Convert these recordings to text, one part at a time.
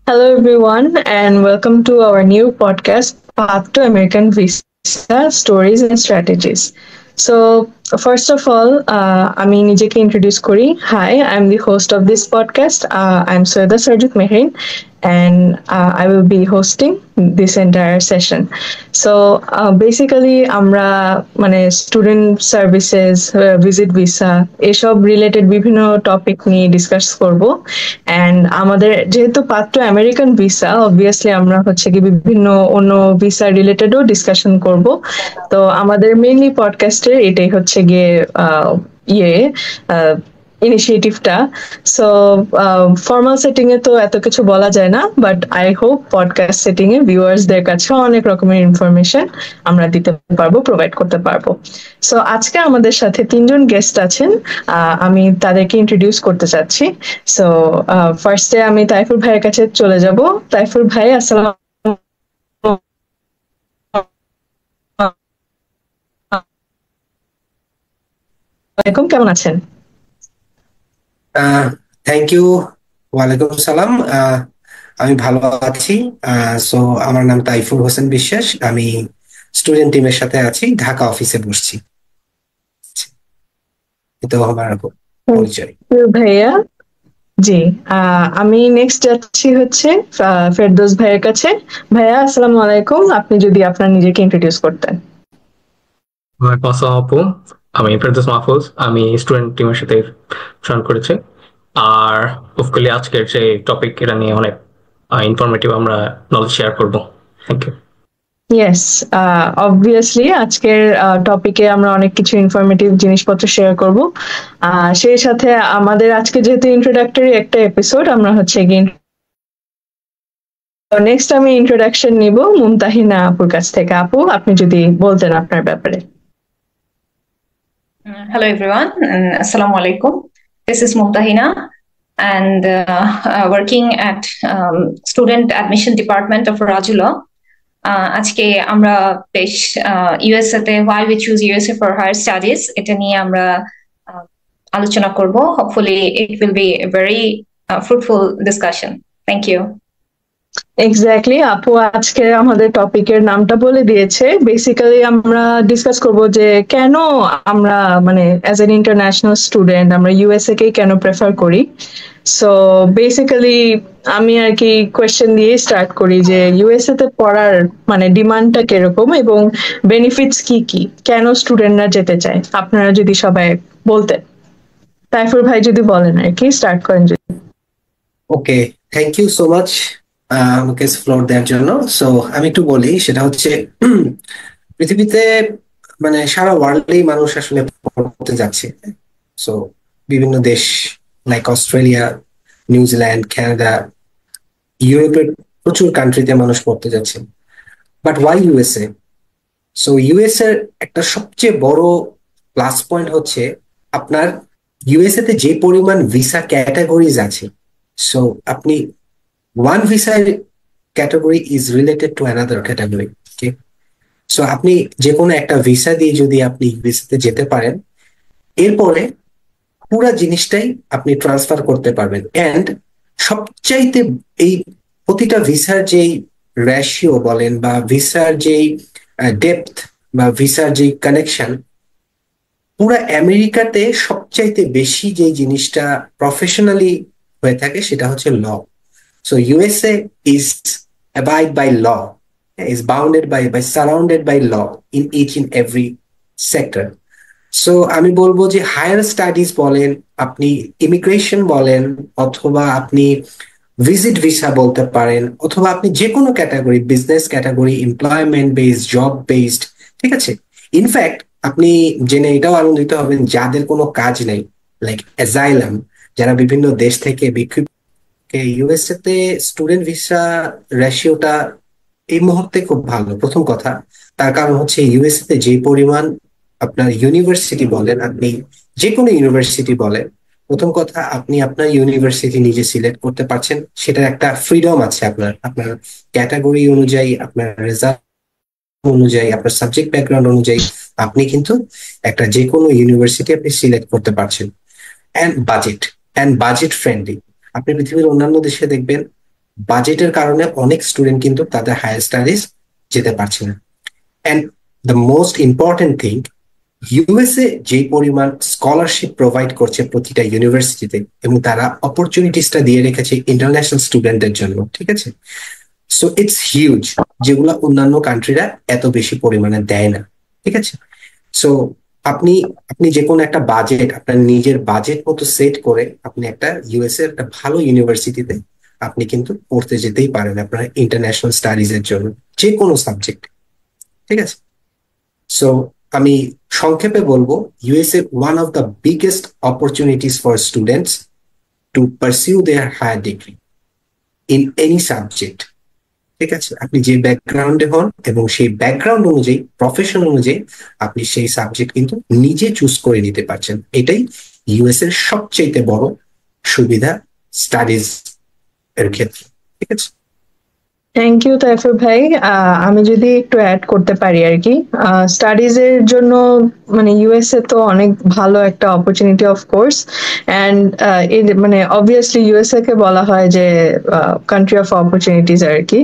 Hello, everyone, and welcome to our new podcast, Path to American Visa Stories and Strategies. So, first of all, আমি নিজেকে introduce করি. Hi, I'm the host of this podcast. I'm Soeda Sarjit Mehrin, and I will be hosting this entire session. So, basically, আমরা মানে student services, visit visa এসব related বিভিন্ন topic নিয়ে discuss করব। And আমাদের যেহেতু path to American visa, obviously আমরা হচ্ছে কি বিভিন্ন অন্য ভিসা রিলেটেডও ডিসকাশন করব। তো আমাদের মেইনলি পডকাস্টের এটাই হচ্ছে গিয়ে ইয়ে ইনিশিয়েটিভটা। সো ফর্মাল সেটিং এ তো এত কিছু বলা যায় না, but I hope podcast setting এ ভিউয়ার্সদের কাছে অনেক রকমের ইনফরমেশন আমরা দিতে পারবো, প্রোভাইড করতে পারবো। সো আজকে আমাদের সাথে তিনজন গেস্ট আছেন, আমি তাদেরকে ইন্ট্রোডিউস করতে চাচ্ছি। সো ফার্স্টে আমি তাইফুর ভাইয়ের কাছে চলে যাব। তাইফুর ভাই, আসসালাম আলাইকুম, কেমন আছেন? Thank you. ওয়ালাইকুম সালাম। আমি ভালো আছি। সো আমার নাম তাইফুর হোসেন বিশ্বাস। আমি স্টুডেন্ট টিমের সাথে আছি, ঢাকা অফিসে বসছি। তো আমার পরিচয়। ভাইয়া, জি। আমি নেক্সট যাচ্ছি হচ্ছে ফেরদৌস ভাইয়ের কাছে। ভাইয়া, আসসালামু আলাইকুম, আপনি যদি আপনার নিজেকে ইন্ট্রোডিউস করতেন। ওয়ালাইকুম আসসালাম আপু, আমি ফেরদৌস মাহফুজ। আমি স্টুডেন্ট টিমের সাথে জয়েন করেছি। আর হোপফুলি আজকের যে টপিক এটা নিয়ে অনেক ইনফরমেটিভ আমরা নলেজ শেয়ার করব। Thank you. ইয়েস, অবভিয়াসলি আজকের টপিকে আমরা অনেক কিছু ইনফরমেটিভ জিনিসপত্র শেয়ার করব। সেই সাথে আমাদের আজকে যেহেতু ইন্ট্রোডাক্টরি একটা এপিসোড, আমরা হচ্ছে গিয়ে নেক্সট আমি ইন্ট্রোডাকশন নিব মুমতাহিনা আপুর কাছ থেকে। আপু, আপনি যদি বলতেন আপনার ব্যাপারে। Hello everyone, and Assalamu alaikum. This is Mumtahina, and working at Student Admission Department of Rajula. আজকে আমরা বেশ ইউএসএ তে why we choose USA for higher studies এটা নিয়ে আমরা আলোচনা করব। Hopefully it will be a very fruitful discussion. Thank you. Exactly, আপু আজকে আমাদের টপিকের নামটা বলে দিয়েছে। বেসিক্যালি আমরা ডিসকাস করব যে কেন আমরা মানে অ্যাজ এন ইন্টারন্যাশনাল স্টুডেন্ট আমরা ইউএসএ কেই কেন প্রেফার করি। সো বেসিক্যালি আমি আর কি কোয়েশ্চেন দিয়ে স্টার্ট করি যে ইউএসএ তে পড়ার মানে ডিমান্ডটা কিরকম এবং বেনিফিটস কি কি, কেন স্টুডেন্টরা যেতে চায়, আপনারা যদি সবাই বলতেন। তাইফুর ভাই যদি বলেন আর কি, স্টার্ট করেন যদি। ওকে, থ্যাংক ইউ সো মাচ আমাকে ফ্লোর দেওয়ার জন্য। সো আমি একটু বলি, সেটা হচ্ছে পৃথিবীতে মানে সারা ওয়ার্ল্ডেই মানুষ আসলে পড়তে যাচ্ছে। সো বিভিন্ন দেশ লাইক অস্ট্রেলিয়া, নিউজিল্যান্ড, কানাডা, ইউরোপের প্রচুর কান্ট্রিতে মানুষ পড়তে যাচ্ছে। But why USA? So US এর একটা সবচেয়ে বড় প্লাস পয়েন্ট হচ্ছে আপনার ইউএসএ তে যে পরিমাণ ভিসা ক্যাটাগরিজ আছে। সো আপনি one visa category is related to another category. Okay, so আপনি যে কোনো একটা ভিসা দিয়ে যদি আপনি ইউএসএ যেতে পারেন, এরপরে পুরা জিনিসটাই আপনি ট্রান্সফার করতে পারবেন। এন্ড সবচাইতে এই প্রতিটা ভিসার যেই রেশিও বলেন বা ভিসার যেই ডেপথ বা ভিসার যেই কানেকশন, পুরা আমেরিকাতে সবচাইতে বেশি যে জিনিসটা প্রফেশনালি হয়ে থাকে সেটা হচ্ছে law. So USA is abide by law, is bounded by surrounded by law in each and every sector. So আমি বলবো যে হায়ার স্টাডিজ বলেন, আপনি ইমিগ্রেশন বলেন, অথবা আপনি ভিজিট ভিসা বলতে পারেন, অথবা আপনি যে কোনো category, business category, employment based, job based, ঠিক আছে। ইনফ্যাক্ট আপনি জেনে এটাও আনন্দিত হবেন, যাদের কোনো কাজ নেই লাইক অ্যাজাইলাম, যারা বিভিন্ন দেশ থেকে বিক্ষিপ্ত, ইউএসএ তে স্টুডেন্ট ভিসা রেশিওটা এই মুহূর্তে খুব ভালো। প্রথম কথা, তার কারণ হচ্ছে ইউএসএ তে যে পরিমাণ আপনার ইউনিভার্সিটি বলেন, আপনি যে কোনো ইউনিভার্সিটি বলেন, প্রথম কথা আপনি আপনার ইউনিভার্সিটি নিজে সিলেক্ট করতে পারছেন। সেটার একটা ফ্রিডম আছে আপনার আপনার ক্যাটাগরি অনুযায়ী, আপনার রেজাল্ট অনুযায়ী, আপনার সাবজেক্ট ব্যাকগ্রাউন্ড অনুযায়ী আপনি কিন্তু একটা যে কোনো ইউনিভার্সিটি আপনি সিলেক্ট করতে পারছেন। And budget friendly. আপনি পৃথিবীর অন্যান্য দেশে দেখবেন বাজেটের কারণে অনেক স্টুডেন্ট কিন্তু তাদের হায়ার স্টাডিজ যেতে পারছে না। And the most important thing, USA যে পরিমাণ স্কলারশিপ প্রোভাইড করছে প্রতিটা ইউনিভার্সিটিতে, এবং তারা অপরচুনিটিসটা দিয়ে রেখেছে ইন্টারন্যাশনাল স্টুডেন্টদের জন্য, ঠিক আছে? সো ইটস হিউজ, যেগুলা অন্যান্য কান্ট্রিরা এত বেশি পরিমাণে দেয় না, ঠিক আছে? সো আপনি আপনি যে কোনো একটা বাজেট, আপনার নিজের বাজেট মতো সেট করে আপনি একটা ইউএসএ একটা ভালো ইউনিভার্সিটিতে আপনি কিন্তু পড়তে যেতেই পারেন আপনার ইন্টারন্যাশনাল স্টাডিজ এর জন্য, যে কোনো সাবজেক্ট, ঠিক আছে? সো আমি সংক্ষেপে বলবো, USA one of the biggest opportunities for students to pursue their higher degree in any subject, ঠিক আছে? আপনি যে ব্যাকগ্রাউন্ডে হন এবং সেই ব্যাকগ্রাউন্ড অনুযায়ী, প্রফেশন অনুযায়ী আপনি সেই সাবজেক্ট কিন্তু নিজে চুজ করে নিতে পারছেন। এটাই ইউএস এর সবচেয়ে বড় সুবিধা স্টাডিজ এর ক্ষেত্রে, ঠিক আছে? থ্যাংক ইউ তাইফুর ভাই। আমি যদি একটু অ্যাড করতে পারি আর কি, স্টাডিজ এর জন্য মানে ইউএসএ তো অনেক ভালো একটা অপরচুনিটি অফ কোর্স, অ্যান্ড মানে অবভিয়াসলি ইউএসএ কে বলা হয় যে কান্ট্রি অফ অপরচুনিটিজ আর কি।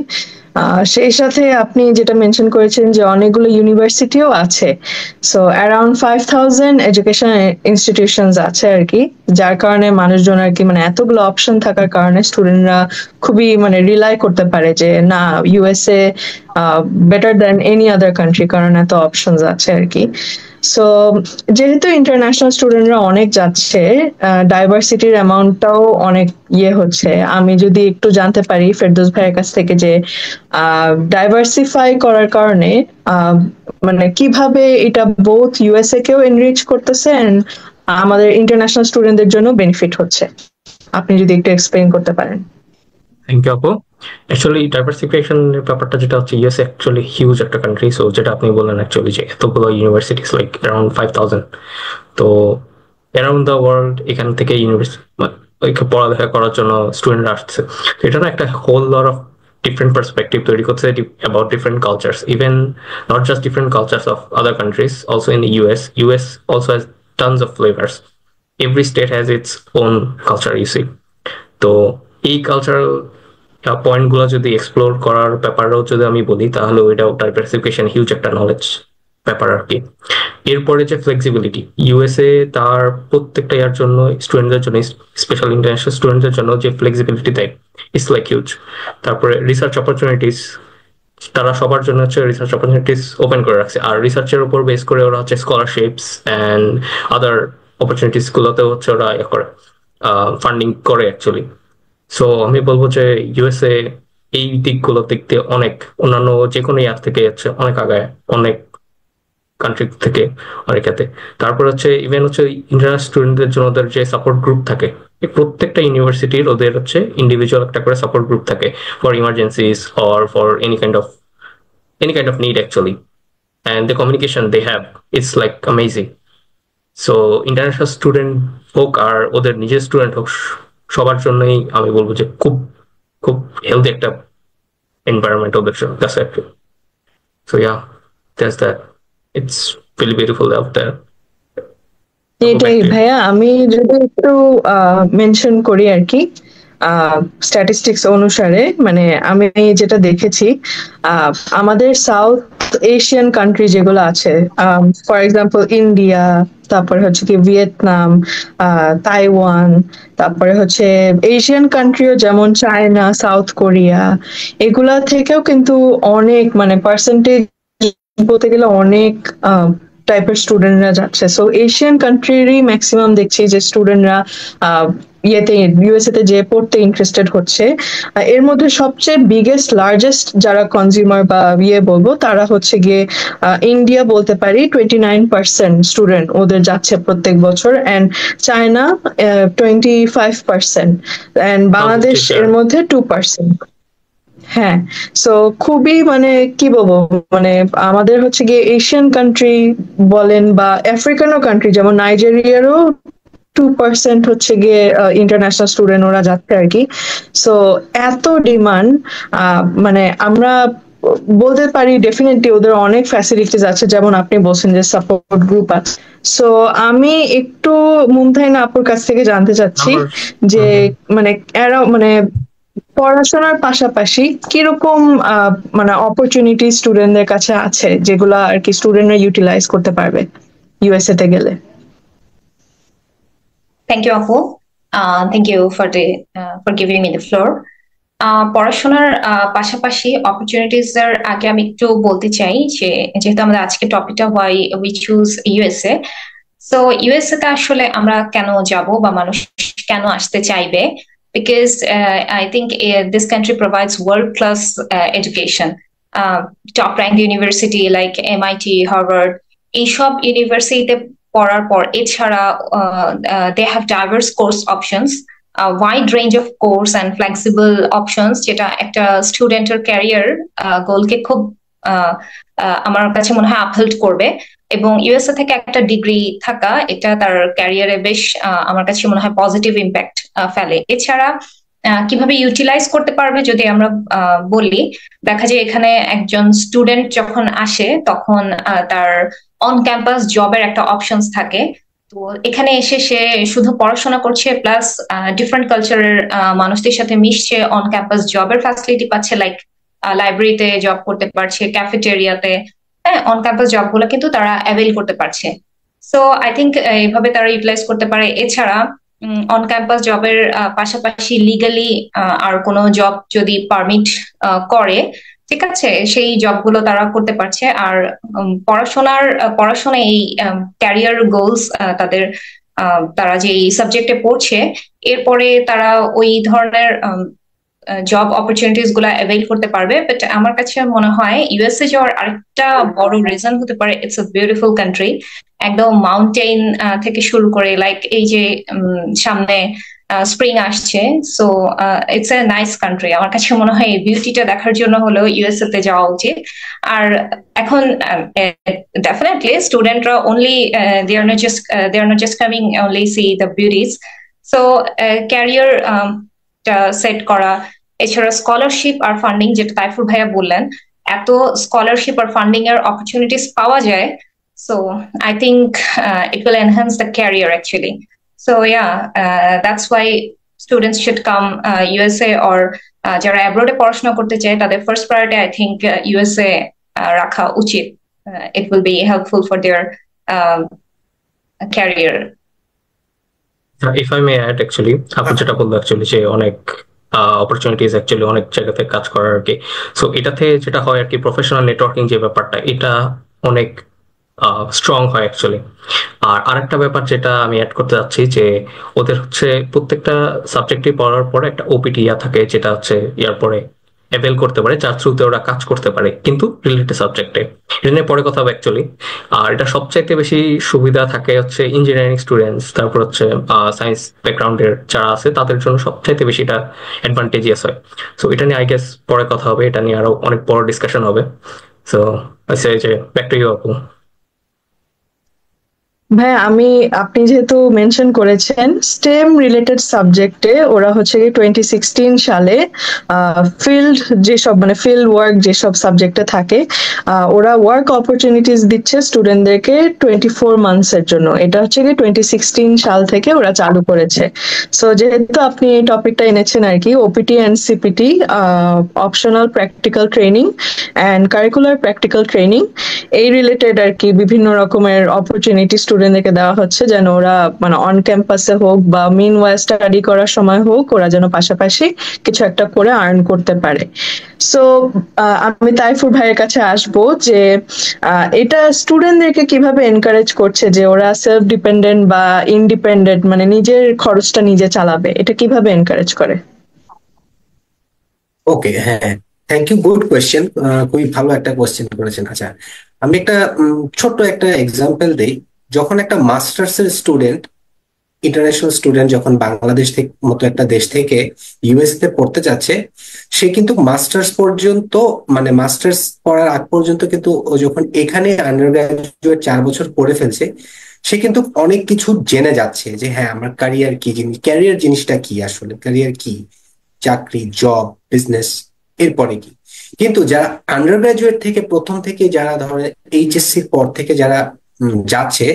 সেই সাথে আপনি যেটা মেনশন করেছেন যে অনেকগুলো ইউনিভার্সিটিও আছে, সো অ্যারাউন্ড 5000 এডুকেশন ইনস্টিটিউশনস আছে আর কি, যার কারণে মানুষজন আর কি মানে এতগুলো অপশন থাকার কারণে স্টুডেন্টরা খুবই মানে রিলাই করতে পারে যে না, USA better than any other country, কারণ এত অপশনস আছে আর কি। সো যেহেতু ইন্টারন্যাশনাল স্টুডেন্টরা অনেক যাচ্ছে, ডাইভার্সিটির অ্যামাউন্টটাও অনেক হচ্ছে। আমি যদি একটু জানতে পারি ফেরদৌস ভাইয়ের কাছ থেকে যে ডাইভার্সিফাই করার কারণে মানে কিভাবে এটা বোথ ইউএসএ কেও এনরিচ করতেছে এন্ড আমাদের ইন্টারন্যাশনাল স্টুডেন্টদের জন্য বেনিফিট হচ্ছে, আপনি যদি একটু এক্সপ্লেইন করতে পারেন। থ্যাংক ইউ আপু। অ্যাকচুয়ালি ডাইভার্সিফিকেশন এর ব্যাপারটা যেটা হচ্ছে, ইউএস অ্যাকচুয়ালি হিউজ একটা কান্ট্রি। সো যেটা আপনি বললেন অ্যাকচুয়ালি যে এতগুলো ইউনিভার্সিটিস লাইক অ্যারাউন্ড 5000, তো অ্যারাউন্ড দ্য ওয়ার্ল্ড এখান থেকে ইউনিভার্সিটি পড়ালেখা করার জন্য স্টুডেন্টরা আসছে। তো এটা না একটা whole lot of different perspective তৈরি করছে about different cultures, even not just different cultures of other countries, also in the US also has tons of flavors. Every state has its own culture, you see. তো এই cultural point গুলো যদি explore করার ব্যাপারেও যদি আমি বলি, তাহলে ওইটাও ডাইভার্সিফিকেশন হিউজ একটা নলেজ ব্যাপার আর কি। এরপরে যে ফ্লেক্সিবিলিটি, ইউএসএ তার প্রত্যেকটা ইয়ার জন্য স্টুডেন্টদের জন্য, স্পেশাল ইন্টারন্যাশনাল স্টুডেন্টদের জন্য যে ফ্লেক্সিবিলিটি দেয়, ইটস লাইক হিউজ। তারপরে রিসার্চ অপরচুনিটিস, তারা সবার জন্য হচ্ছে রিসার্চ অপরচুনিটিস ওপেন করে রাখছে। আর রিসার্চের উপর বেস করে ওরা হচ্ছে স্কলারশিপস অ্যান্ড আদার অপরচুনিটিস গুলোতে হচ্ছে ওরা করে ফান্ডিং করে অ্যাকচুয়ালি। সো আমি বলবো যে ইউএসএ এই দিকগুলোর দিক দিয়ে অনেক অন্যান্য যে কোনো ইয়ার থেকে হচ্ছে অনেক আগায়, অনেক কান্ট্রি থেকে অনেক ক্ষেত্রে। তারপর হচ্ছে ইভেন হচ্ছে ইন্টারন্যাশনাল স্টুডেন্টদের জন্য ওদের যে সাপোর্ট গ্রুপ থাকে, প্রত্যেকটা ইউনিভার্সিটির ওদের হচ্ছে ইন্ডিভিজুয়াল একটা করে সাপোর্ট গ্রুপ থাকে for emergencies or for any kind of need actually. And the communication they have, it's like amazing. So international student হোক আর ওদের নিজের স্টুডেন্ট হোক, সবার জন্যই আমি বলবো যে খুব খুব হেলদি একটা এনভায়রনমেন্ট ওদের কাছে। So yeah, that's that. It's really beautiful out there. এটাই ভাইয়া, আমি যদি একটু মেনশন করি আর কি, স্ট্যাটিস্টিক্স অনুসারে মানে আমি যেটা দেখেছি, আমাদের সাউথ এশিয়ান কান্ট্রি যেগুলো আছে, ফর এক্সাম্পল ইন্ডিয়া, তারপরে হচ্ছে কি ভিয়েতনাম, তাইওয়ান, তারপরে হচ্ছে এশিয়ান কান্ট্রিও যেমন চায়না, সাউথ কোরিয়া, এগুলা থেকেও কিন্তু অনেক মানে পার্সেন্টেজ বলতে গেলে অনেক টাইপের স্টুডেন্টরা যাচ্ছে। সো এশিয়ান কান্ট্রিরই ম্যাক্সিমাম দেখছি যে স্টুডেন্টরা ইউএসএ তে যে পড়তে ইন্টারেস্টেড হচ্ছে। এর মধ্যে সবচেয়ে বিগেস্ট লার্জেস্ট যারা কনজিউমার বা বলবো, তারা হচ্ছে গিয়ে ইন্ডিয়া বলতে পারি, 29% স্টুডেন্ট ওদের যাচ্ছে প্রত্যেক বছর, অ্যান্ড চায়না 25%, অ্যান্ড বাংলাদেশ এর মধ্যে 2%। হ্যাঁ, সো খুবই মানে কি বলবো, মানে আমাদের হচ্ছে গিয়ে এশিয়ান কান্ট্রি বলেন বা আফ্রিকানও কান্ট্রি যেমন নাইজেরিয়ারও 2% হচ্ছে গিয়ে ইন্টারন্যাশনাল স্টুডেন্ট ওরা যাচ্ছে আর কি। সো এত ডিমান্ড, মানে আমরা বলতে পারি ডেফিনেটলি ওদের অনেক ফ্যাসিলিটিস আছে, যেমন আপনি বলছেন যে সাপোর্ট গ্রুপ আছে। সো আমি একটু মুমতাহিনা আপুর কাছ থেকে জানতে চাচ্ছি যে মানে এরা মানে পড়াশোনার পাশাপাশি কিরকম মানে অপরচুনিটি স্টুডেন্টদের কাছে আছে যেগুলো আর কি স্টুডেন্টরা ইউটিলাইজ করতে পারবে ইউএসএ তে গেলে? Thank you, Apu. Thank you for giving me the floor. পড়াশোনার পাশাপাশি অপরচুনিটিস এর আগে আমি একটু বলতে চাই যে যেহেতু আমাদের আজকে টপিকটা why we choose USA, so USA তে আসলে আমরা কেন যাব বা মানুষ কেন আসতে চাইবে, because I think this country provides world class education. Top rank university like MIT, Harvard, এইসব ইউনিভার্সিটিতে পড়ার পর এছাড়া they have diverse course options, wide range of course and flexible options, যেটা একটা স্টুডেন্টের ক্যারিয়ার গোলকে খুব আমার কাছে মনে হয় আপহোল্ড করবে। এবং ইউএসএ থেকে একটা ডিগ্রি থাকা এটা তার ক্যারিয়ারে বেশ আমার কাছে মনে হয় পজিটিভ ইম্প্যাক্ট ফেলে। এছাড়া কিভাবে ইউটিলাইজ করতে পারবে যদি আমরা বলি, দেখা যায় এখানে একজন স্টুডেন্ট যখন আসে তখন তার অন ক্যাম্পাস জবের একটা অপশনস থাকে। তো এখানে এসে সে শুধু পড়াশোনা করছে প্লাস ডিফারেন্ট কালচারের মানুষদের সাথে মিশছে, অন ক্যাম্পাস জবের ফ্যাসিলিটি পাচ্ছে, লাইক লাইব্রেরিতে জব করতে পারছে, ক্যাফেটেরিয়াতে, হ্যাঁ অন ক্যাম্পাস জব গুলো কিন্তু তারা অ্যাভেল করতে পারছে। সো আই থিঙ্ক এইভাবে তারা ইউটিলাইজ করতে পারে। এছাড়া অন ক্যাম্পাস জবের পাশাপাশি লিগালি আর কোনো জব যদি পারমিট করে, ঠিক আছে, সেই জবগুলো তারা করতে পারছে। আর পড়াশোনা এই ক্যারিয়ার গোলস তাদের তারা যে সাবজেক্টে পড়ছে এরপরে তারা ওই ধরনের জব অপরচুনিটিস গুলা অ্যাভেল করতে পারবে। বাট আমার কাছে মনে হয় ইউএসএ যাওয়ার আরেকটা বড় রিজন হতে পারে ইটস আ বিউটিফুল কান্ট্রি। একদম মাউন্টেন থেকে শুরু করে, লাইক এই যে সামনে স্প্রিং আসছে, so it's a nice country. আমার কাছে মনে হয় এই বিউটিটা দেখার জন্য হলেও ইউএসএ তে যাওয়া উচিত। আর এখন ডেফিনেটলি স্টুডেন্টরা only they are not just coming only see the beauties. So career set করা, এছাড়া স্কলারশিপ আর ফান্ডিং, যেটা তাইফুর ভাইয়া বললেন, এত স্কলারশিপ আর ফান্ডিং এর অপরচুনিটিস পাওয়া যায়। So I think it will enhance the career actually. So yeah, that's why students should come USA. Or যারা অ্যাব্রোডে পড়াশোনা করতে চায় তাদের first priority I think USA রাখা উচিত। It will be helpful for their career. If I may add, actually আপনি যেটা বললো অ্যাকচুয়ালি যে অনেক অপরচুনিটিস অ্যাকচুয়ালি অনেক জায়গাতে কাজ করার আর কি। সো এটাতে যেটা হয় আর কি, প্রফেশনাল নেটওয়ার্কিং যে ব্যাপারটা এটা অনেক স্ট্রং হয় অ্যাকচুয়ালি। আর আরেকটা ব্যাপার যেটা আমি অ্যাড করতে যাচ্ছি যে ওদের হচ্ছে প্রত্যেকটা সাবজেক্টে পড়ার পরে একটা ওপিটি ইয়া থাকে, যেটা হচ্ছে ইয়ার পরে অ্যাভেল করতে পারে, যার থ্রুতে ওরা কাজ করতে পারে কিন্তু রিলেটেড সাবজেক্টে। এটা নিয়ে পরে কথা হবে অ্যাকচুয়ালি। আর এটা সবচাইতে বেশি সুবিধা থাকে হচ্ছে ইঞ্জিনিয়ারিং স্টুডেন্টস, তারপর হচ্ছে সায়েন্স ব্যাকগ্রাউন্ডের যারা আছে তাদের জন্য সবচাইতে বেশি এটা অ্যাডভান্টেজিয়াস হয়। সো এটা নিয়ে আই গেস পরে কথা হবে, এটা নিয়ে আরো অনেক বড় ডিসকাশন হবে। সো আচ্ছা, যে ব্যাক টু ইউ আপু। ভাই আপনি যেহেতু মেনশন করেছেন স্টেম রিলেটেড সাবজেক্টে ওরা হচ্ছে কি 2016 সালে ফিল্ড যেসব মানে ফিল্ড ওয়ার্ক যেসব সাবজেক্টে থাকে ওরা ওয়ার্ক অপরচুনিটিস দিচ্ছে স্টুডেন্টদেরকে 24 মান্থসের জন্য। এটা হচ্ছে কি 2016 সাল থেকে ওরা চালু করেছে। সো যেহেতু আপনি এই টপিকটা এনেছেন আর কি, OPT and CPT, optional practical training and curricular practical training, এই রিলেটেড আর কি বিভিন্ন রকমের অপরচুনিটি স্টুডেন্টদেরকে দেওয়া হচ্ছে যেন ওরা মানে অন ক্যাম্পাসে হোক বা মিন ওয়াইল স্টাডি করার সময় হোক ওরা যেন পাশাপাশি কিছু একটা করে আর্ন করতে পারে। সো আমি তাইফুর ভাইয়ের কাছে আসবো যে এটা স্টুডেন্টদেরকে কিভাবে এনকারেজ করছে যে ওরা সেলফ ডিপেন্ডেন্ট বা ইন্ডিপেন্ডেন্ট মানে নিজের খরচটা নিজে চালাবে, এটা কিভাবে এনকারেজ করে? ওকে, হ্যাঁ, থ্যাংক ইউ, গুড কোয়েশ্চেন, খুবই ভালো একটা কোয়েশ্চেন করেছেন। আচ্ছা, আমি একটা ছোট্ট একটা এক্সাম্পল দেই। যখন একটা মাস্টার্স এর স্টুডেন্ট, ইন্টারন্যাশনাল স্টুডেন্ট যখন বাংলাদেশ থেকে মতো একটা দেশ থেকে ইউএস তে পড়তে যাচ্ছে, সে কিন্তু মাস্টার্স পর্যন্ত মানে মাস্টার্স পড়ার আগ পর্যন্ত কিন্তু ও যখন এখানে আন্ডার গ্রাজুয়েট 4 বছর পড়ে ফেলছে, সে কিন্তু অনেক কিছু জেনে যাচ্ছে যে হ্যাঁ আমার ক্যারিয়ার কি জিনিস, ক্যারিয়ার জিনিসটা কি, আসলে ক্যারিয়ার কি, চাকরি, জব, বিজনেস, এরপরে কি। কিন্তু যারা আন্ডার গ্রাজুয়েট থেকে প্রথম থেকে যারা ধরেন এইচএসসির পর থেকে যারা যাচ্ছে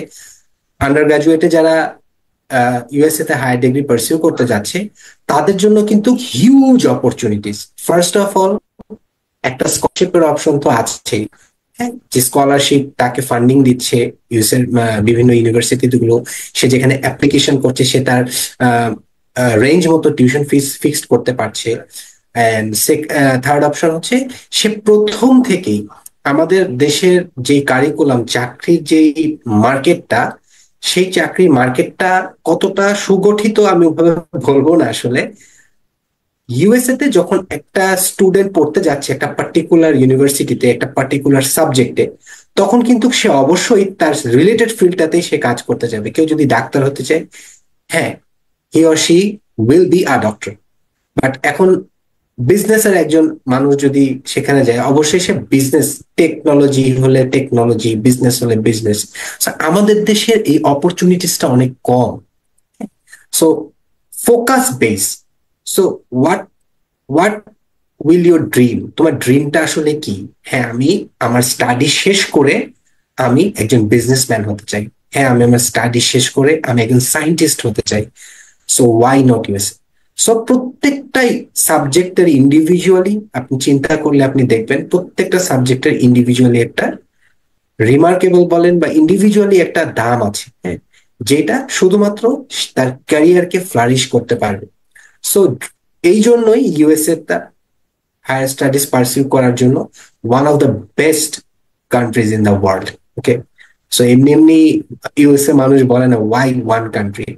আন্ডার গ্রাজুয়েটে, যারা ইউএসএ তে হায়ার ডিগ্রি পারসিউ করতে যাচ্ছে, তাদের জন্য কিন্তু huge opportunities. First of all, একটা স্কলারশিপের অপশন তো আছেই। হ্যাঁ, যে স্কলারশিপ তাকে ফান্ডিং দিচ্ছে ইউএস এর বিভিন্ন ইউনিভার্সিটি গুলো, সে যেখানে অ্যাপ্লিকেশন করছে সে তার রেঞ্জ মতো টিউশন ফিস ফিক্সড করতে পারছে। এন্ড থার্ড অপশন হচ্ছে সে প্রথম থেকেই আমাদের দেশের যে কারিকুলাম, চাকরির যে মার্কেটটা, সেই চাকরির মার্কেটটা কতটা সুগঠিত আমি ওভাবে বলবো না আসলে। ইউএসএ তে যখন একটা স্টুডেন্ট পড়তে যাচ্ছে একটা পার্টিকুলার ইউনিভার্সিটিতে একটা পার্টিকুলার সাবজেক্টে, তখন কিন্তু সে অবশ্যই তার রিলেটেড ফিল্ডটাতেই সে কাজ করতে যাবে। কেউ যদি ডাক্তার হতে চায়, হ্যাঁ, he or she will be a doctor. But এখন বিজনেসের একজন মানুষ যদি সেখানে যায়, অবশ্যই সে বিজনেস, টেকনোলজি হলে টেকনোলজি, বিজনেস হলে বিজনেস। আমাদের দেশের এই অপরচুনিটিসটা অনেক কম। সো ফোকাস বেস। So what what will your dream? তোমার ড্রিমটা আসলে কি? হ্যাঁ, আমি আমার স্টাডি শেষ করে আমি একজন বিজনেসম্যান হতে চাই। হ্যাঁ, আমি আমার স্টাডি শেষ করে আমি একজন সায়েন্টিস্ট হতে চাই। So why not USA? So প্রত্যেকটাই সাবজেক্টের ইন্ডিভিজুয়ালি আপনি চিন্তা করলে আপনি দেখবেন প্রত্যেকটা সাবজেক্টের ইন্ডিভিজুয়ালি একটা রিমার্কেবল বলেন বা ইন্ডিভিজুয়ালি একটা দাম আছে, হ্যাঁ, যেটা শুধুমাত্র তার ক্যারিয়ারকে ফ্লারিশ করতে পারবে। সো এই জন্যই ইউএসএ তা হায়ার স্টাডিজ পারসিউ করার জন্য one of the best countries in the world. Okay, so এমনি এমনি ইউএসএ মানুষ বলে না ওয়াই ওয়ান কান্ট্রি।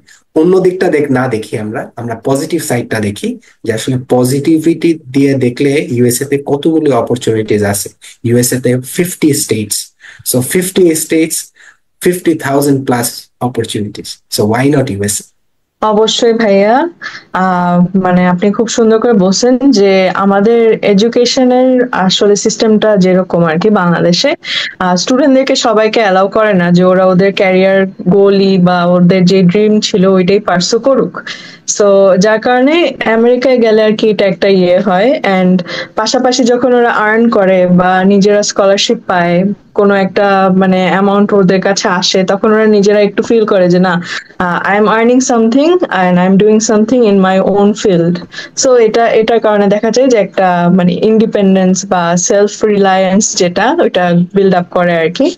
অন্য দিকটা না দেখি, আমরা আমরা পজিটিভ সাইডটা দেখি, যে আসলে পজিটিভিটি দিয়ে দেখলে ইউএসএ তে কতগুলো অপরচুনিটিস আছে। ইউএসএ তে 50 states, so 50 states, 50,000 plus opportunities. So why not USA? অবশ্যই ভাইয়া, মানে আপনি খুব সুন্দর করে বলছেন যে আমাদের এডুকেশনের আসলে সিস্টেমটা যেরকম আর কি বাংলাদেশে, স্টুডেন্টদেরকে সবাইকে অ্যালাউ করে না যে ওরা ওদের ক্যারিয়ার গোলই বা ওদের যে ড্রিম ছিল ওইটাই পার্সু করুক। সো যার কারণে আমেরিকায় গেলে আর কি এটা একটা ইয়ে হয়। অ্যান্ড পাশাপাশি যখন ওরা আর্ন করে বা নিজেরা স্কলারশিপ পায়, কোনো একটা মানে অ্যামাউন্ট ওদের কাছে আসে, তখন ওরা নিজেরা একটু ফিল করে যে না, I am earning something and I am doing something in my own field. So এটার কারণে দেখা যায় যে একটা মানে ইন্ডিপেন্ডেন্স বা সেলফ রিলায়েন্স যেটা ওইটা বিল্ড আপ করে আর কি।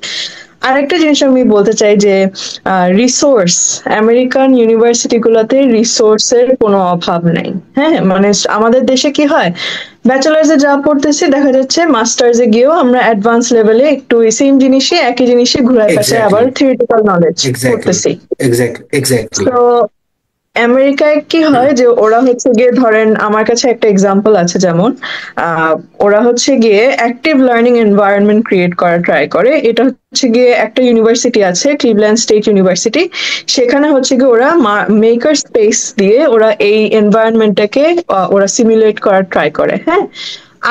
আরেকটা জিনিস আমি বলতে চাই যে রিসোর্স, আমেরিকান ইউনিভার্সিটি গুলোতে রিসোর্সের কোনো অভাব নাই। হ্যাঁ, মানে আমাদের দেশে কি হয়, ব্যাচেলার্সে যা পড়তেছি দেখা যাচ্ছে মাস্টার্সে গিয়েও আমরা অ্যাডভান্স লেভেলে একটু সেম জিনিসই একই জিনিসই ঘুরায় পেঁচায় আবার থিওরিটিক্যাল নলেজ পড়তেছি। এক্স্যাক্টলি। তো আমেরিকায় কি হয় যে ওরা হচ্ছে গিয়ে, ধরেন আমার কাছে একটা এক্সাম্পল আছে, যেমন ওরা হচ্ছে গিয়ে অ্যাক্টিভ লার্নিং এনভায়রনমেন্ট ক্রিয়েট করা ট্রাই করে। এটা হচ্ছে গিয়ে একটা ইউনিভার্সিটি আছে, ক্লিভল্যান্ড স্টেট ইউনিভার্সিটি, সেখানে হচ্ছে গিয়ে ওরা মেকার স্পেস দিয়ে ওরা এই এনভায়রনমেন্টটাকে ওরা সিমুলেট করার ট্রাই করে। হ্যাঁ,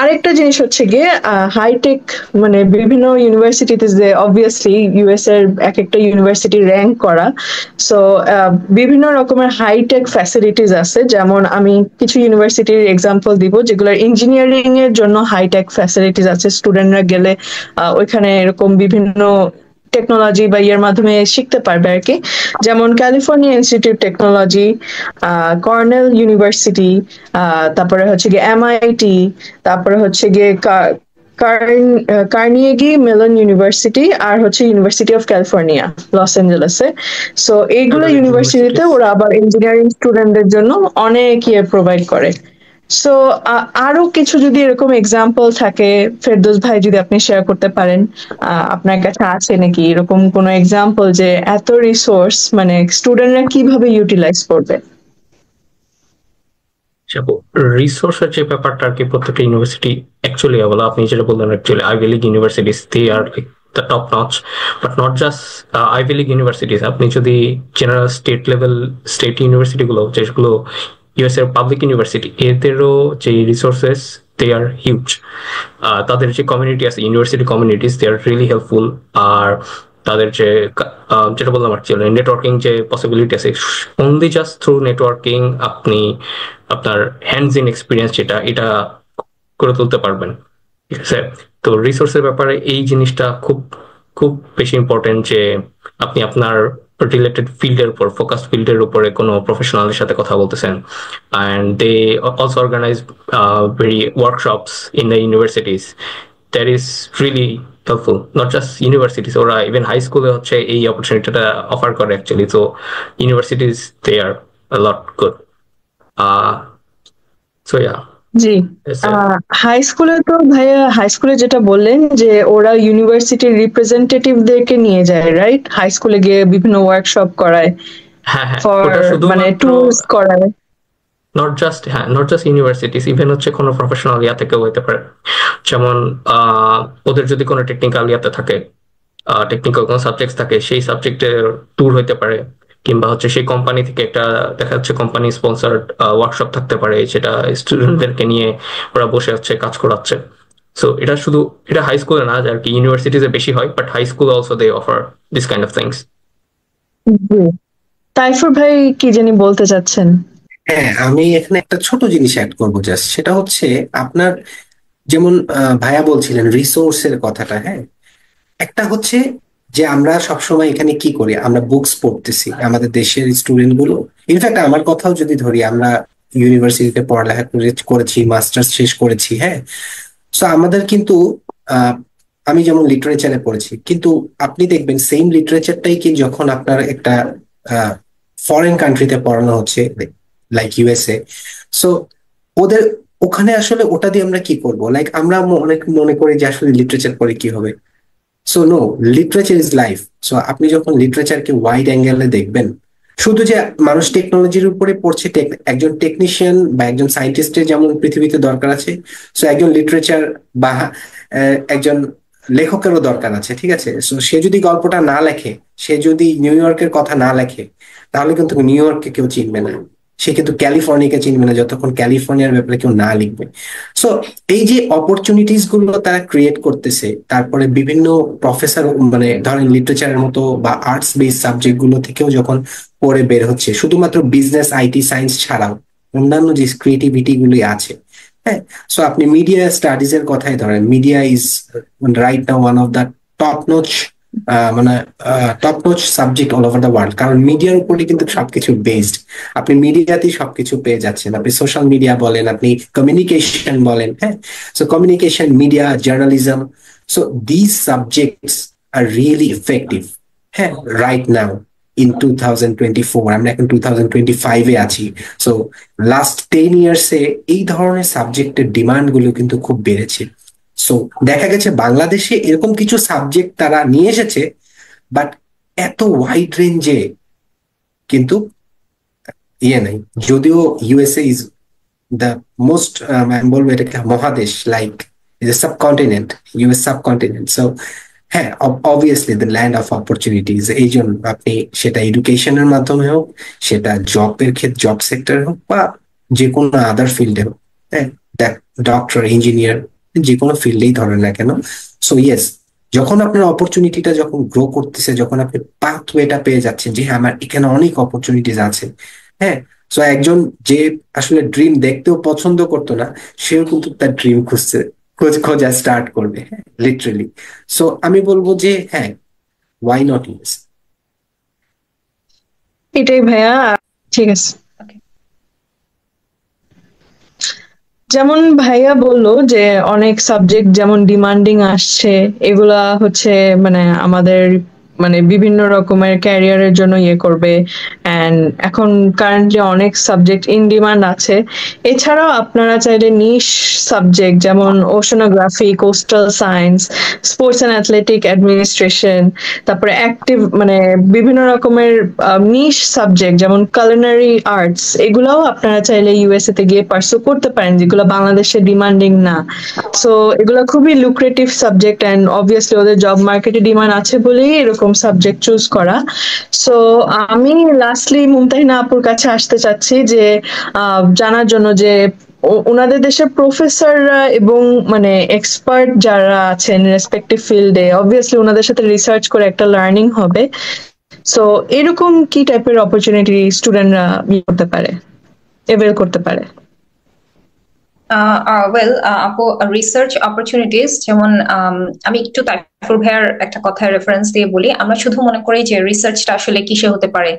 আরেকটা জিনিস হচ্ছে গিয়ে হাইটেক, মানে বিভিন্ন ইউনিভার্সিটিতে যে অবভিয়াসলি ইউএস এর এক একটা ইউনিভার্সিটি র্যাঙ্ক করা। সো বিভিন্ন রকমের হাইটেক ফ্যাসিলিটিস আছে, যেমন আমি কিছু ইউনিভার্সিটির এক্সাম্পল দিব যেগুলোর ইঞ্জিনিয়ারিং এর জন্য হাইটেক ফ্যাসিলিটিস আছে। স্টুডেন্টরা গেলে ওইখানে এরকম বিভিন্ন টেকনোলজি বা ইয়ের মাধ্যমে শিখতে পারবে আর কি। যেমন California institute technology, colonel university, তারপরে হচ্ছে গিয়ে এমআইটি, তারপরে হচ্ছে গিয়ে কার্নিয়েগি মেলন ইউনিভার্সিটি, আর হচ্ছে ইউনিভার্সিটি অফ ক্যালিফোর্নিয়া লস অ্যাঞ্জেলেসে। সো এইগুলো ইউনিভার্সিটিতে ওরা আবার ইঞ্জিনিয়ারিং স্টুডেন্টদের জন্য অনেক ইয়ে প্রোভাইড করে। সো আরো কিছু যদি এরকম এক্সাম্পল থাকে, ফেরদৌস ভাই যদি আপনি শেয়ার করতে পারেন, আপনার কাছে আছে নাকি এরকম কোনো এক্সাম্পল যে এত রিসোর্স মানে স্টুডেন্টরা কিভাবে ইউটিলাইজ করবে? রিসোর্সের যে ব্যাপারটা আর কি, প্রত্যেকটা ইউনিভার্সিটি অ্যাকচুয়ালি বলো, আপনি যেটা বললেন actually Ivy League universities they are the top notch, but not just Ivy League universities. আপনি যদি general state level state university গুলো, যেগুলো ইউএস এর পাবলিক ইউনিভার্সিটি, এদেরও যে রিসোর্সেস দে আর হিউজ। তাদের যে কমিউনিটি আছে, university communities, they are really helpful. আর তাদের যে যেটা বললাম আর কি, নেটওয়ার্কিং যে পসিবিলিটি আছে, অনলি জাস্ট থ্রু নেটওয়ার্কিং আপনি আপনার হ্যান্ডস ইন এক্সপিরিয়েন্স যেটা, এটা করে তুলতে পারবেন। ঠিক আছে, তো রিসোর্সের ব্যাপারে এই জিনিসটা খুব খুব বেশি ইম্পর্টেন্ট, যে আপনি আপনার রিলেটেড ফিল্ডের উপর, ফোকাসড ফিল্ডের উপরে কোনো প্রফেশনালের সাথে কথা বলতেছেন। And they also organize very workshops in the universities that is really helpful. Not just universities, ওরা ইভেন হাই স্কুলে হচ্ছে এই অপরচুনিটিটা অফার করে actually. So universities they are a lot good. So yeah, জি, that's it. হাই স্কুলে তো ভাইয়া, হাই স্কুলে যেটা বললেন যে ওরা ইউনিভার্সিটির রিপ্রেজেন্টেটিভদেরকে নিয়ে যায়, রাইট? হাই স্কুলে গিয়ে বিভিন্ন ওয়ার্কশপ করায়, হ্যাঁ হ্যাঁ, ফর ওটা মানে শুধুমাত্র ট্যুরস করায়। নট জাস্ট ইউনিভার্সিটিস, ইভেন হচ্ছে কোনো প্রফেশনাল ইয়া থেকেও হইতে পারে। যেমন ওদের যদি কোনো টেকনিক্যাল ইয়াতে থাকে, টেকনিক্যাল কোনো সাবজেক্ট থাকে, সেই সাবজেক্টের ট্যুর হইতে পারে, কিংবা হচ্ছে সেই কোম্পানি থেকে একটা দেখা যাচ্ছে কোম্পানি স্পন্সার্ড ওয়ার্কশপ থাকতে পারে, যেটা স্টুডেন্টদেরকে নিয়ে ওরা বসে হচ্ছে কাজ করাচ্ছে। সো এটা হাই স্কুলে না, আর কি ইউনিভার্সিটিতে বেশি হয়, but high school also they offer this kind of things. জি, তাইফুর ভাই কি জানি বলতে চাচ্ছেন? হ্যাঁ, আমি এখানে একটা ছোট জিনিস অ্যাড করবো জাস্ট, সেটা হচ্ছে আপনার যেমন ভাইয়া বলছিলেন রিসোর্সের কথাটা। হ্যাঁ, একটা হচ্ছে যে আমরা সবসময় এখানে কি করি, আমরা বুকস পড়তেছি, আমাদের দেশের স্টুডেন্ট গুলো। ইনফ্যাক্ট আমার কথাও যদি ধরি, আমরা ইউনিভার্সিটিতে পড়ালেখা করেছি, মাস্টার্স শেষ করেছি। হ্যাঁ, সো আমাদের কিন্তু আহ, আমি যেমন লিটারেচারে পড়েছি, কিন্তু আপনি দেখবেন সেম লিটারেচারটাই কি যখন আপনার একটা ফরেন কান্ট্রিতে পড়ানো হচ্ছে, লাইক ইউএসএ, সো ওদের ওখানে আসলে ওটা দিয়ে আমরা কি করবো? লাইক আমরা অনেক মনে করি যে আসলে লিটারেচার পড়ে কি হবে। So no, literature is life. So আপনি যখন লিটারেচারকে ওয়াইড অ্যাঙ্গেলে দেখবেন, শুধু যে মানুষ টেকনোলজির উপরে পড়ছে, একজন টেকনিশিয়ান বা একজন সায়েন্টিস্টের যেমন পৃথিবীতে দরকার আছে, সো একজন লিটারেচার বা একজন লেখকেরও দরকার আছে। ঠিক আছে, সো সে যদি গল্পটা না লেখে, সে যদি নিউ ইয়র্কের কথা না লেখে, তাহলে কিন্তু নিউ ইয়র্ককে কেউ চিনবে না, সে কিন্তু ক্যালিফোর্নিয়াকে চিনবে না যতক্ষণ ক্যালিফোর্নিয়ার ব্যাপারে কেউ না লিখবে। সো এই যে অপরচুনিটিস গুলো তারা ক্রিয়েট করতেছে, তারপরে বিভিন্ন প্রফেসর মানে ধরেন লিটারেচারের মতো বা আর্টস বেস সাবজেক্ট গুলো থেকেও যখন পড়ে বের হচ্ছে, শুধুমাত্র বিজনেস, আইটি, সায়েন্স ছাড়াও অন্যান্য যে ক্রিয়েটিভিটি গুলি আছে। হ্যাঁ, সো আপনি মিডিয়া স্টাডিজ এর কথাই ধরেন, media is right now one of the top notch মানে top notch subject all over the world, কারণ মিডিয়ার উপরে কিন্তু সবকিছু বেসড। আপনি মিডিয়াতেই সবকিছু পেয়ে যাচ্ছেন, আপনি সোশ্যাল মিডিয়া বলেন, আপনি কমিউনিকেশন বলেন। হ্যাঁ, so communication, media, journalism, so this subjects are really effective. হ্যাঁ, রাইট নাও ইন 2024, আমরা এখন 2025-এ আছি। সো লাস্ট 10 ইয়ার্সে এই ধরনের সাবজেক্টের ডিমান্ড গুলো কিন্তু খুব বেড়েছে। সো দেখা গেছে বাংলাদেশে এরকম কিছু সাবজেক্ট তারা নিয়ে এসেছে, বাট এত ওয়াইড রেঞ্জে কিন্তু ইয়ে নাই। যদিও ইউএসএ ইজ দ্য মোস্ট, আমি বলবো এটাকে মহাদেশ, like subcontinent, US subcontinent. So হ্যাঁ, obviously the land of opportunities. এই জন্য আপনি সেটা এডুকেশনের মাধ্যমে হোক, সেটা জবের ক্ষেত্রে, জব সেক্টর হোক, বা যে কোনো আদার ফিল্ডে হোক, হ্যাঁ, ডক্টর, ইঞ্জিনিয়ার, যে কোনো ফিল্ডেই ধরেন না কেন। সো ইয়েস, যখন আপনার অপরচুনিটিটা যখন গ্রো করতেছে, যখন আপনি পাথওয়েটা পেয়ে যাচ্ছেন যে হ্যাঁ আমার এখানে অনেক অপরচুনিটিস আছে। হ্যাঁ, সো একজন যে আসলে ড্রিম দেখতেও পছন্দ করতো না, সেও কিন্তু তার ড্রিম খোঁজা স্টার্ট করবে, লিটারেলি। সো আমি বলবো যে হ্যাঁ, ওয়াই নট ইউএস। এটাই ভাইয়া, ঠিক আছে। Okay. যেমন ভাইয়া বললো যে অনেক সাবজেক্ট যেমন ডিমান্ডিং আসছে, এগুলা হচ্ছে মানে আমাদের মানে বিভিন্ন রকমের ক্যারিয়ারের জন্য ইয়ে করবে। অ্যান্ড এখন কারেন্টলি অনেক সাবজেক্ট ইন ডিমান্ড আছে। এছাড়াও আপনারা চাইলে নিশ সাবজেক্ট যেমন oceanography, coastal science, sports and athletic administration, তারপরে অ্যাক্টিভ মানে বিভিন্ন রকমের নিশ সাবজেক্ট যেমন কালিনারি আর্টস, এগুলাও আপনারা চাইলে ইউএসএ তে গিয়ে পার্সু করতে পারেন, যেগুলো বাংলাদেশে ডিমান্ডিং না। সো এগুলো খুবই লুক্রেটিভ সাবজেক্ট, অ্যান্ড অবভিয়াসলি ওদের জব মার্কেটে ডিমান্ড আছে বলেই এরকম সাবজেক্ট চুজ করা। সো আমি লাস্টলি মুমতাহিনা আপুর কাছে আসতে চাচ্ছি যে জানার জন্য যে ওনাদের দেশের প্রফেসররা এবং মানে এক্সপার্ট যারা আছেন রেসপেক্টিভ ফিল্ডে, অবভিয়াসলি ওনাদের সাথে রিসার্চ করে একটা লার্নিং হবে। সো এরকম কি টাইপের অপরচুনিটি স্টুডেন্টরা করতে পারে, এভেল করতে পারে? ওয়েল আপু, রিসার্চ অপরচুনিটিস যেমন আমি একটু তাইফুর ভাইয়ার একটা কথায় রেফারেন্স দিয়ে বলি, আমরা শুধু মনে করি যে রিসার্চটা আসলে কিসে হতে পারে,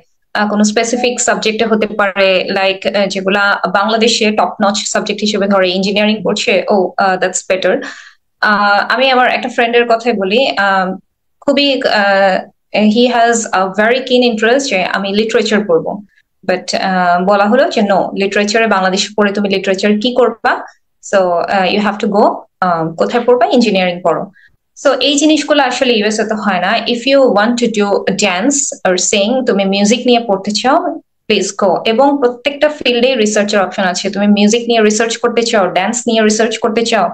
কোনো স্পেসিফিক সাবজেক্টে হতে পারে, লাইক যেগুলা বাংলাদেশে টপ নচ সাবজেক্ট হিসেবে ধরে ইঞ্জিনিয়ারিং পড়ছে, ও দ্যাটস বেটার। আমি আমার একটা ফ্রেন্ডের কথাই বলি, খুবই হি হ্যাজ আ ভেরি কিন ইন্টারেস্ট যে আমি লিটারেচার পড়বো, বাট বলা হলো যে নো, লিটারেচারে বাংলাদেশে পড়ে তুমি লিটারেচার কি করবা, so you have to go, কোথায় পড়বা, ইঞ্জিনিয়ারিং পড়ো। সো এই জিনিসগুলো আসলে ইউএসএ তো হয় না। If you want to do dance আর সিং, তুমি মিউজিক নিয়ে পড়তে চাও, প্লিজ গো। এবং প্রত্যেকটা ফিল্ডে রিসার্চের অপশন আছে। তুমি মিউজিক নিয়ে রিসার্চ করতে চাও, ড্যান্স নিয়ে রিসার্চ করতে চাও,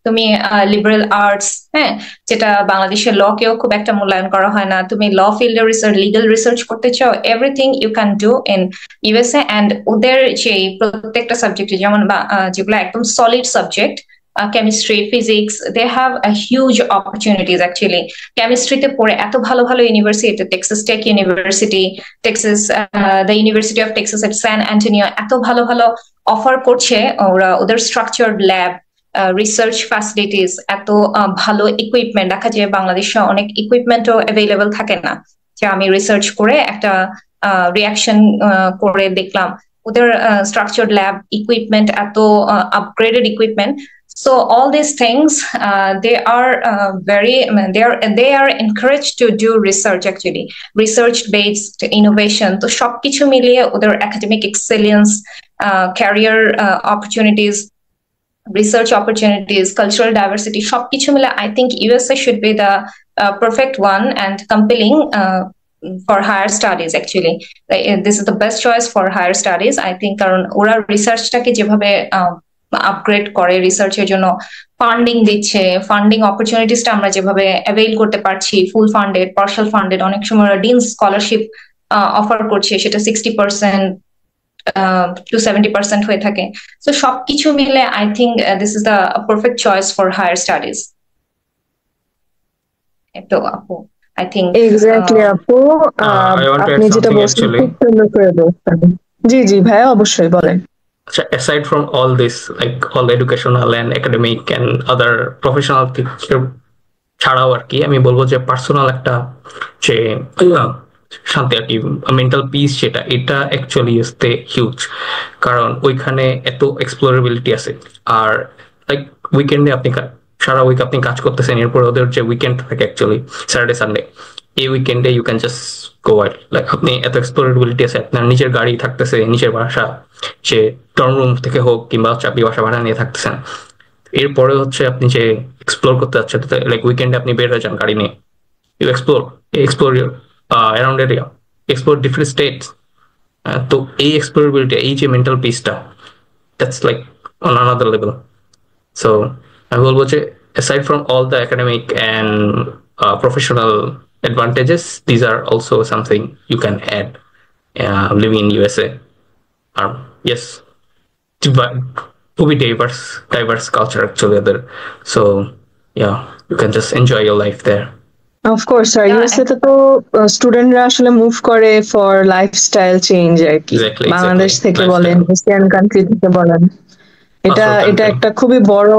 তুমি লিবারেল আর্টস, হ্যাঁ, যেটা বাংলাদেশের ল কেও খুব একটা মূল্যায়ন করা হয় না, তুমি ল ফিল্ডে রিসার্চ, লিগাল রিসার্চ করতে চাও, everything you can do in USA. And ওদের যে প্রত্যেকটা সাবজেক্টে, যেমন যেগুলো একদম solid subject, chemistry, physics, they have a huge opportunities actually. Chemistry-তে পড়ে এত ভালো ভালো university, Texas Tech University, Texas, the University of Texas at San Antonio, এত ভালো ভালো অফার করছে ওরা। ওদের স্ট্রাকচার্ড ল্যাব, রিসার্চ ফ্যাসিলিটিস, এত ভালো ইকুইপমেন্ট, দেখা যায় বাংলাদেশে অনেক ইকুইপমেন্টও অ্যাভেলেবল থাকে না যে আমি রিসার্চ করে একটা রিয়াকশন করে দেখলাম। ওদের স্ট্রাকচার্ড ল্যাব, ইকুইপমেন্ট, এত upgraded equipment. So all these things, they are they are encouraged to do research actually, research-based innovation. So সবকিছু মিলিয়ে ওদের academic excellence, career opportunities, research opportunities, cultural diversity, সবকিছু মিলে I think USA should be the perfect one and compelling for higher studies actually. This is the best choice for higher studies I think, কারণ ওরা রিসার্চটাকে যেভাবে upgrade করে, রিসার্চের জন্য funding দিচ্ছে, funding অপরচুনিটিসটা আমরা যেভাবে অ্যাভেইল করতে পারছি, ফুল ফান্ডেড, পার্শাল ফান্ডেড, অনেক সময় ডিন স্কলারশিপ অফার করছে, সেটা 60% to 70% হয়ে থাকে। সো সবকিছু মিলে I think this is the perfect choice for higher studies. তো আপু আই থিঙ্ক এক্স্যাক্টলি আপু, আপনি যেটা বলছেন খুব সুন্দর করে বলছেন। জি জি ভাইয়া, অবশ্যই বলেন। Aside from all this, like all educational and academic and other professional things ছাড়াও আর কি, আমি বলবো যে পার্সোনাল একটা যে শান্তি আর কি, মেন্টাল পিস, যেটা এটা অ্যাকচুয়ালি ইজতে হিউজ। কারণ ওইখানে এত এক্সপ্লোরেবিলিটি আছে। আর লাইক উইকেন্ডে আপনি সারা উইক আপনি কাজ করতেছেন, এরপর ওদের যে উইকেন্ড থাকে অ্যাকচুয়ালি স্যাটারডে সানডে, এই উইকেন্ডে you can just go out. Like আপনি এত এক্সপ্লোরেবিলিটি আছে, আপনার নিজের গাড়ি থাকতেছে, নিজের বাসা, যে ডর্ম রুম থেকে হোক কিংবা চাকরি বাসা ভাড়া নিয়ে থাকতেছেন। এরপরে হচ্ছে আপনি যে এক্সপ্লোর করতে যাচ্ছেন, লাইক উইকেন্ডে আপনি বের হয়ে যান গাড়ি নিয়ে, you explore around area, explore different states. তো এই এক্সপ্লোরেবিলিটি, এই যে মেন্টাল পিসটা, that's like on another level. So আমি বলবো যে aside from all the academic and professional advantages, these are also something you can add living in USA. Yes, to be diverse culture actually there. So yeah, you can just enjoy your life there. Of course, sir. USA তে তো স্টুডেন্টরা আসলে move করে for lifestyle change আর কি। বাংলাদেশ থেকে বলেন, Asian country থেকে বলেন, এটা একটা খুবই বড়,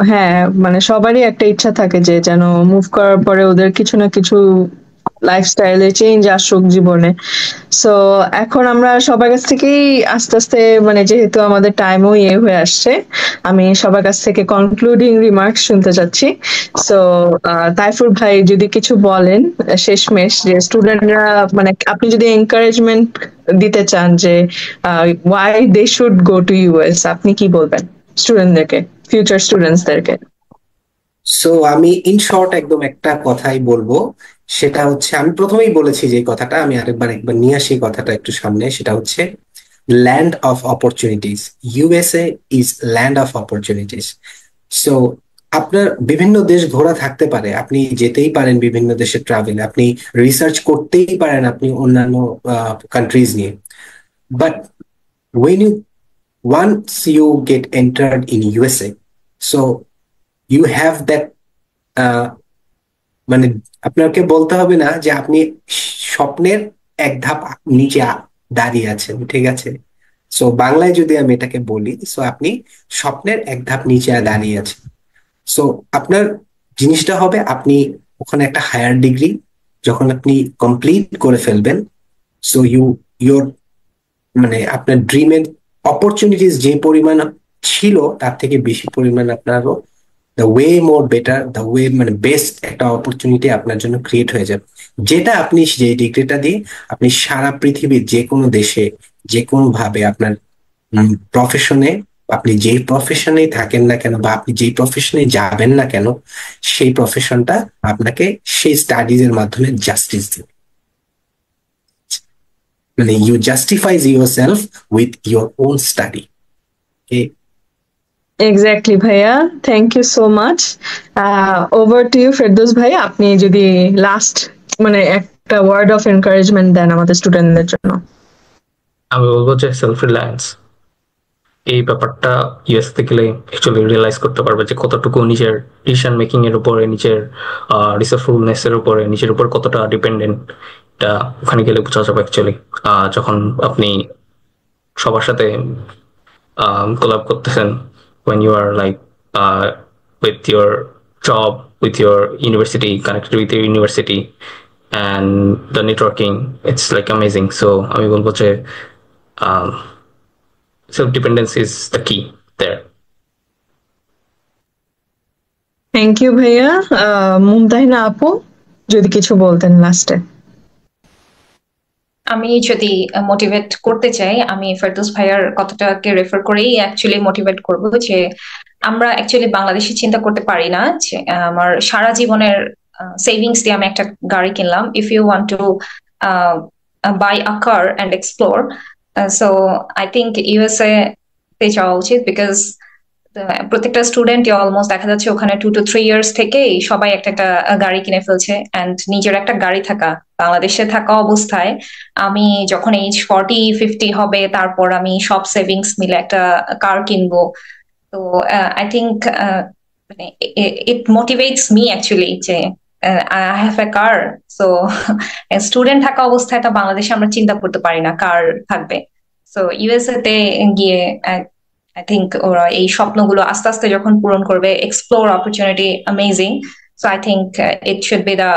হ্যাঁ, মানে সবারই একটা ইচ্ছা থাকে যে যেন মুভ করার পরে ওদের কিছু না কিছু লাইফস্টাইলে চেঞ্জ আসুক জীবনে। সো এখন আমরা সবার কাছ থেকেই আস্তে আস্তে, মানে যেহেতু আমাদের টাইমও হয়ে আসছে, আমি সবার কাছ থেকে কনক্লুডিং রিমার্কস শুনতে চাচ্ছি। সো তাইফুর ভাই যদি কিছু বলেন শেষমেশ, যে স্টুডেন্টরা, মানে আপনি যদি এনকারেজমেন্ট দিতে চান যে why they should go to US, আপনি কি বলবেন স্টুডেন্টদেরকে, ফিউচার স্টুডেন্টসদেরকে? সো আমি ইন শর্ট একদম একটা কথাই বলবো, সেটা হচ্ছে, আমি প্রথমেই বলেছি যে কথাটা, আমি একবার নিয়ে আসি কথাটা একটু সামনে, সেটা হচ্ছে land of opportunities. USA is land of opportunities. So আপনার বিভিন্ন দেশ ঘোরা থাকতে পারে, আপনি যেতেই পারেন বিভিন্ন দেশে ট্রাভেলে, আপনি রিসার্চ করতেই পারেন আপনি অন্যান্য কান্ট্রিজ নিয়ে, but when you once you get entered in USA, so you have that মানে আপনাকে বলতে হবে না যে আপনি স্বপ্নের এক ধাপ নিচে দাঁড়িয়ে আছেন, ঠিক আছে? সো বাংলায় যদি আমি এটাকে বলি, সো আপনি স্বপ্নের এক ধাপ নিচে দাঁড়িয়ে আছেন। সো আপনার জিনিসটা হবে, আপনি ওখানে একটা হায়ার ডিগ্রি যখন আপনি কমপ্লিট করে ফেলবেন, সো ইউর মানে আপনার ড্রিমের অপরচুনিটিস যে পরিমাণ ছিল তার থেকে বেশি পরিমাণ আপনারও the way more better, the way মানে বেস্ট একটা অপরচুনিটি আপনার জন্য ক্রিয়েট হয়ে যাবে, যেটা আপনি যে ডিগ্রিটা দিয়ে আপনি সারা পৃথিবীর যে কোনো দেশে যে কোনো ভাবে আপনার প্রফেশনে, আপনি যেই প্রফেশনে থাকেন না কেন বা আপনি যেই প্রফেশনে যাবেন না কেন, সেই প্রফেশনটা আপনাকে সেই স্টাডিজ এর মাধ্যমে জাস্টিস দেবে। মানে you justifies your self with your own study. Exactly ভাইয়া, thank you so much. Over to you Ferdous ভাই, আপনি যদি লাস্ট মানে একটা ওয়ার্ড অফ এনকারেজমেন্ট দেন আমাদের স্টুডেন্টদের জন্য। আমি বলবো যে সেলফ রিলায়েন্স, এই ব্যাপারটা ইউএসতে গেলে অ্যাকচুয়ালি রিয়েলাইজ করতে পারবে যে কতটুকু নিজের ডিসিশন মেকিং এর উপরে, নিজের রিসোর্সফুলনেস এর উপরে, নিজের উপর কতটা ডিপেন্ডেন্ট, এটা ওখানে গেলে বোঝা যাবে অ্যাকচুয়ালি। যখন আপনি সবার সাথে কোলাব করতেছেন, when you are like with your job, with your university, connected with your university and the networking, it's like amazing. So আমি বলবো যে self dependence is the key there. Thank you ভাইয়া। মুমতাহিনা আপু, যদি কিছু বলতেন লাস্টে। আমি যদি মোটিভেট করতে চাই, আমি ফেরদৌস ভাইয়ার কথাটাকে রেফার করেই অ্যাকচুয়ালি মোটিভেট করবো যে আমরা অ্যাকচুয়ালি বাংলাদেশে চিন্তা করতে পারি না যে আমার সারা জীবনের সেভিংস দিয়ে আমি একটা গাড়ি কিনলাম। If you want to buy a car and explore, so I think USA তে যাওয়া উচিত, বিকজ প্রত্যেকটা স্টুডেন্ট অলমোস্ট দেখা যাচ্ছে ওখানে 2 to 3 ইয়ার্স থেকেই সবাই একটা একটা গাড়ি কিনে ফেলছে। অ্যান্ড নিজের একটা গাড়ি থাকা, বাংলাদেশে থাকা অবস্থায় আমি যখন এইজ 40-50 হবে তারপর আমি সব সেভিংস মিলে একটা কার কিনবো। তো I think it motivates me actually যে I have a car. So student থাকা অবস্থায় তো বাংলাদেশে আমরা চিন্তা করতে পারি না কার থাকবে। সো ইউএসএ তে গিয়ে আই থিঙ্ক ওরা এই স্বপ্নগুলো আস্তে আস্তে যখন পূরণ করবে, explore opportunity amazing. So I think it should be the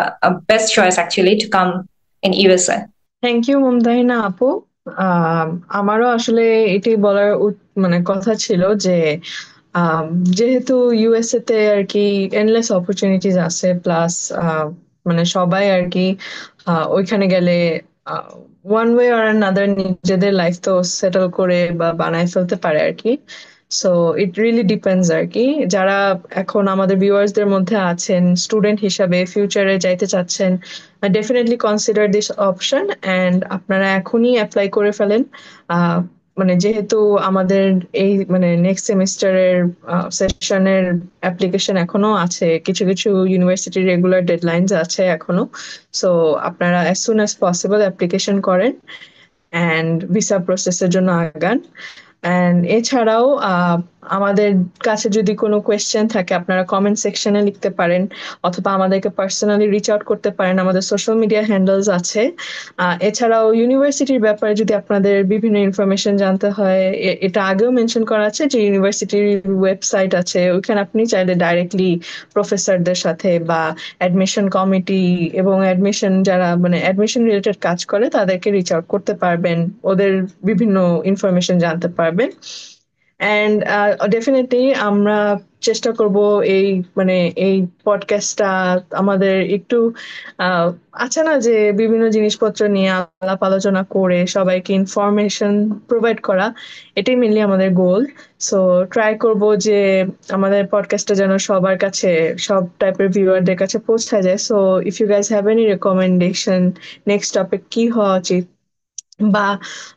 best choice actually to come in USA. Thank you Mumtahina আপু। আমারও আসলে এটাই বলার মানে কথা ছিল যে যেহেতু ইউএসএ তে আর কি এন্ডলেস অপরচুনিটিস আছে, প্লাস মানে সবাই আর কি ওইখানে গেলে ওয়ান ওয়ে অর অ্যানাদার নিজেদের লাইফ তো সেটেল করে বা বানায় ফেলতে পারে আর কি। সো ইট রিয়েলি ডিপেন্ডস আর কি। যারা এখন আমাদের ভিউয়ার্সদের মধ্যে আছেন স্টুডেন্ট হিসাবে ফিউচারে যাইতে চাচ্ছেন, definitely consider this option and আপনারা এখনই অ্যাপ্লাই করে ফেলেন। মানে যেহেতু আমাদের এই মানে নেক্সট সেমিস্টারের সেশনের অ্যাপ্লিকেশন এখনো আছে, কিছু কিছু ইউনিভার্সিটির রেগুলার ডেডলাইনস আছে এখনো। সো আপনারা as soon as possible application করেন অ্যান্ড ভিসা প্রসেসের জন্য আগান। অ্যান্ড এছাড়াও আমাদের কাছে যদি কোনো কোয়েশ্চেন থাকে আপনারা কমেন্ট সেকশনে লিখতে পারেন, অথবা আমাদেরকে পার্সোনালি রিচ আউট করতে পারেন, আমাদের সোশ্যাল মিডিয়া হ্যান্ডেলস আছে। এছাড়াও ইউনিভার্সিটির ব্যাপারে যদি আপনাদের বিভিন্ন ইনফরমেশন জানতে হয়, এটা আগেও মেনশন করা আছে যে ইউনিভার্সিটির ওয়েবসাইট আছে, ওইখানে আপনি চাইলে ডাইরেক্টলি প্রফেসরদের সাথে বা অ্যাডমিশন কমিটি এবং অ্যাডমিশন যারা মানে অ্যাডমিশন রিলেটেড কাজ করে তাদেরকে রিচ আউট করতে পারবেন, ওদের বিভিন্ন ইনফরমেশন জানতে পারবেন। অ্যান্ড ডেফিনেটলি আমরা চেষ্টা করব এই মানে এই পডকাস্টটা আমাদের একটু আছে না যে বিভিন্ন জিনিসপত্র নিয়ে আলাপ আলোচনা করে সবাইকে ইনফরমেশন প্রোভাইড করা, এটাই মেনলি আমাদের গোল। সো ট্রাই করব যে আমাদের পডকাস্টটা যেন সবার কাছে, সব টাইপের ভিউয়ারদের কাছে পৌঁছা যায়। So if you guys have any recommendation next topic কি হওয়া উচিত, বা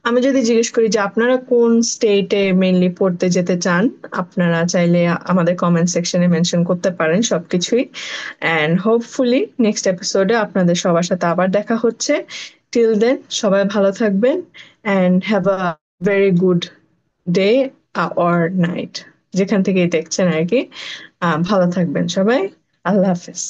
আমি যদি জিজ্ঞেস করি যে আপনারা কোন স্টেটে মেইনলি পড়তে যেতে চান, আপনারা চাইলে আমাদের কমেন্ট সেকশনে মেনশন করতে পারেন সবকিছুই। অ্যান্ড হোপফুলি নেক্সট এপিসোডে আপনাদের সবার সাথে আবার দেখা হচ্ছে। টিল দেন সবাই ভালো থাকবেন and have a very good day or night, যেখান থেকেই দেখছেন আর কি। ভালো থাকবেন সবাই। আল্লাহ হাফেজ।